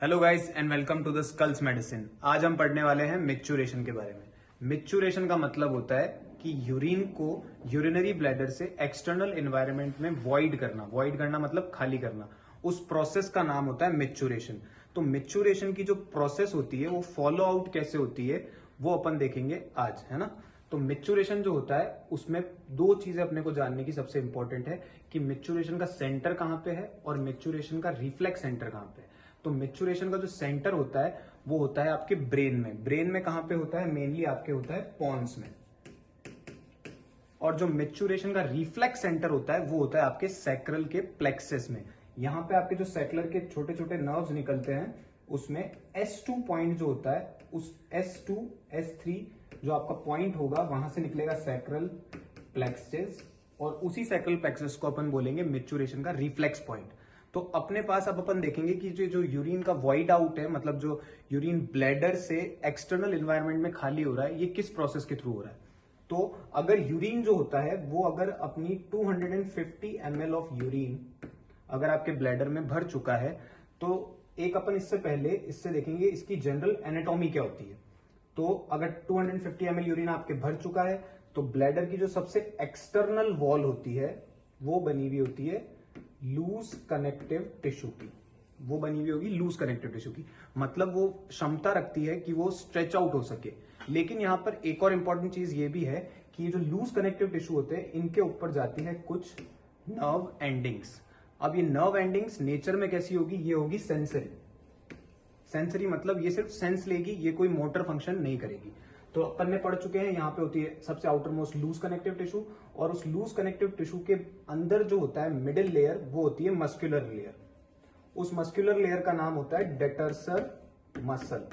Hello guys and welcome to the skulls medicine. आज हम पढ़ने वाले हैं मिक्चुरेशन के बारे में। मिक्चुरेशन का मतलब होता है कि यूरिन को यूरिनरी ब्लैडर से एक्सटर्नल एनवायरनमेंट में वॉइड करना मतलब खाली करना। उस प्रोसेस का नाम होता है मिक्चुरेशन। तो मिक्चुरेशन की जो प्रोसेस होती है वो फॉलो आउट कैसे होती है वो अपन देखेंगे आज, है ना। तो मिक्चुरेशन जो होता है उसमें दो चीजें अपने को जानने की सबसे इंपॉर्टेंट है कि मिक्चुरेशन का सेंटर कहां पे है और मिक्चुरेशन का रिफ्लेक्स सेंटर कहां पे है। तो मिक्चुरेशन का जो सेंटर होता है वो होता है आपके ब्रेन में। ब्रेन में कहां पे होता है? मेनली आपके होता है पॉन्स में। और जो मिक्चुरेशन का रिफ्लेक्स सेंटर होता है वो होता है आपके सैक्रल के प्लेक्सस में। यहां पे आपके जो सैक्रल के छोटे छोटे नर्व्स निकलते हैं उसमें S2 पॉइंट जो होता है, उस S2 S3 जो आपका पॉइंट होगा वहां से निकलेगा सैक्रल प्लेक्सस, और उसी सैक्रल प्लेक्सस को अपन बोलेंगे मिक्चुरेशन का रिफ्लेक्स पॉइंट। तो अपने पास अब अपन देखेंगे कि जो यूरिन का वॉइड आउट है, मतलब जो यूरिन ब्लैडर से एक्सटर्नल एनवायरनमेंट में खाली हो रहा है, ये किस प्रोसेस के थ्रू हो रहा है। तो अगर यूरिन जो होता है वो अगर अपनी 250 ml ऑफ यूरिन अगर आपके ब्लैडर में भर चुका है तो एक अपन इससे देखेंगे इसकी जनरल एनाटॉमी क्या होती है। तो अगर 250 ml यूरिन आपके भर चुका है तो ब्लैडर की जो सबसे एक्सटर्नल वॉल होती है वो बनी हुई होती है लूज कनेक्टिव टिश्यू की। वो बनी हुई होगी लूज कनेक्टिव टिश्यू की, मतलब वो क्षमता रखती है कि वो स्ट्रेच आउट हो सके। लेकिन यहां पर एक और इंपॉर्टेंट चीज ये भी है कि ये जो लूज कनेक्टिव टिश्यू होते हैं इनके ऊपर जाती है कुछ नर्व एंडिंग्स। अब ये नर्व एंडिंग्स नेचर में कैसी होगी? ये होगी सेंसरी। सेंसरी मतलब ये सिर्फ सेंस लेगी, ये कोई मोटर फंक्शन नहीं करेगी। तो अपन ने पढ़ चुके हैं, यहाँ पे होती है सबसे outermost loose connective tissue, और उस लूज कनेक्टिव टिश्यू के अंदर जो होता है मिडिल लेयर वो होती है मस्कुलर लेयर। उस मस्कुलर लेयर का नाम होता है डेटर्सर मसल,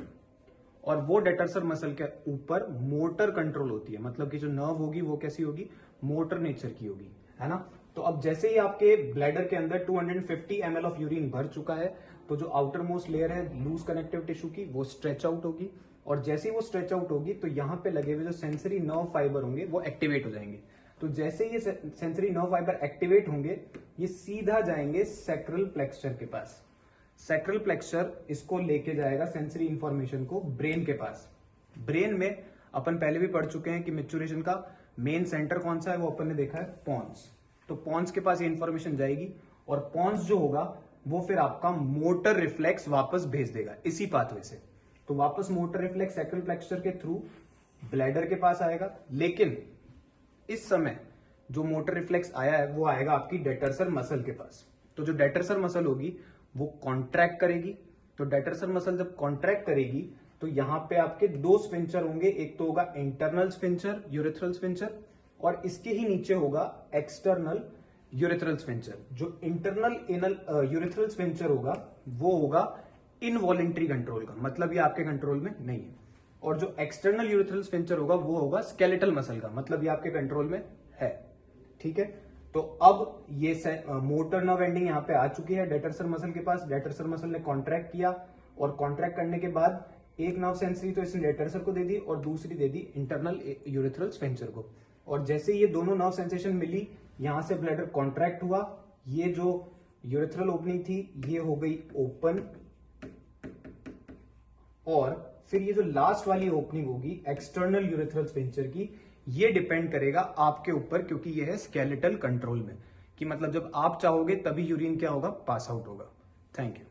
और वो डेटर्सर मसल के ऊपर मोटर कंट्रोल होती है, मतलब कि जो नर्व होगी वो कैसी होगी? मोटर नेचर की होगी, है ना। तो अब जैसे ही आपके ब्लैडर के अंदर 250 ml ऑफ यूरिन भर चुका है तो जो आउटर मोस्ट लेयर है लूज कनेक्टिव टिश्यू की वो स्ट्रेच आउट होगी, और जैसे ही वो स्ट्रेच आउट होगी तो यहां पे लगे हुए जो सेंसरी नर्व फाइबर होंगे वो एक्टिवेट हो जाएंगे। तो जैसे ही ये सेंसरी नर्व फाइबर एक्टिवेट होंगे ये सीधा जाएंगे सैक्रल प्लेक्सचर के पास। सैक्रल प्लेक्सचर इसको लेके जाएगा सेंसरी इंफॉर्मेशन को ब्रेन के पास। ब्रेन में अपन पहले भी पढ़ चुके हैं कि मिक्चुरेशन का मेन सेंटर कौन सा है, वो अपन ने देखा है पॉन्स। तो पॉन्स के पास ये इंफॉर्मेशन जाएगी और पॉन्स जो होगा वो फिर आपका मोटर रिफ्लेक्स वापस भेज देगा इसी पाथवे से। तो वापस मोटर रिफ्लेक्स सैक्रल प्लेक्सचर के थ्रू ब्लैडर के पास आएगा। लेकिन इस समय जो मोटर रिफ्लेक्स आया है वो आएगा आपकी डेटर्सर मसल के पास। तो जो डेटर्सर मसल होगी वो कॉन्ट्रैक्ट करेगी। तो डेटर्सर मसल जब कॉन्ट्रैक्ट करेगी तो यहां पे आपके दो स्फिंक्चर होंगे, एक तो होगा इंटरनल स्फिंक्चर यूरेथ्रल स्फिंक्चर, और इसके ही नीचे होगा एक्सटर्नल यूरेथ्रल स्फिंक्चर। जो इंटरनल एनल यूरेथ्रल स्फिंक्चर होगा वो होगा इनवॉलेंट्री कंट्रोल का, मतलब ये आपके कंट्रोल में नहीं है। और जो एक्सटर्नल यूरेथ्रल स्फिंक्चर होगा वो होगा स्केलेटल मसल का, मतलब ये आपके कंट्रोल में है। ठीक है, तो अब ये मोटर नर्व एंडिंग यहाँ पे आ चुकी है डेटर्सर मसल के पास। डेटर्सर मसल ने कॉन्ट्रैक्ट किया, और कॉन्ट्रैक्ट करने के बाद एक नर्व सेंसरी तो इसने डेटर्सर को दे दी और दूसरी दे दी इंटरनल यूरेथ्रल स्फिंक्चर को। और जैसे ये दोनों नर्व सेंसेशन मिली, यहां से ब्लैडर कॉन्ट्रैक्ट हुआ, ये जो यूरेथ्रल ओपनिंग थी ये हो गई ओपन, और फिर ये जो लास्ट वाली ओपनिंग होगी एक्सटर्नल यूरेथ्रल स्फिंक्चर की, ये डिपेंड करेगा आपके ऊपर, क्योंकि ये है स्केलेटल कंट्रोल में, कि मतलब जब आप चाहोगे तभी यूरिन क्या होगा? पास आउट होगा। Thank you.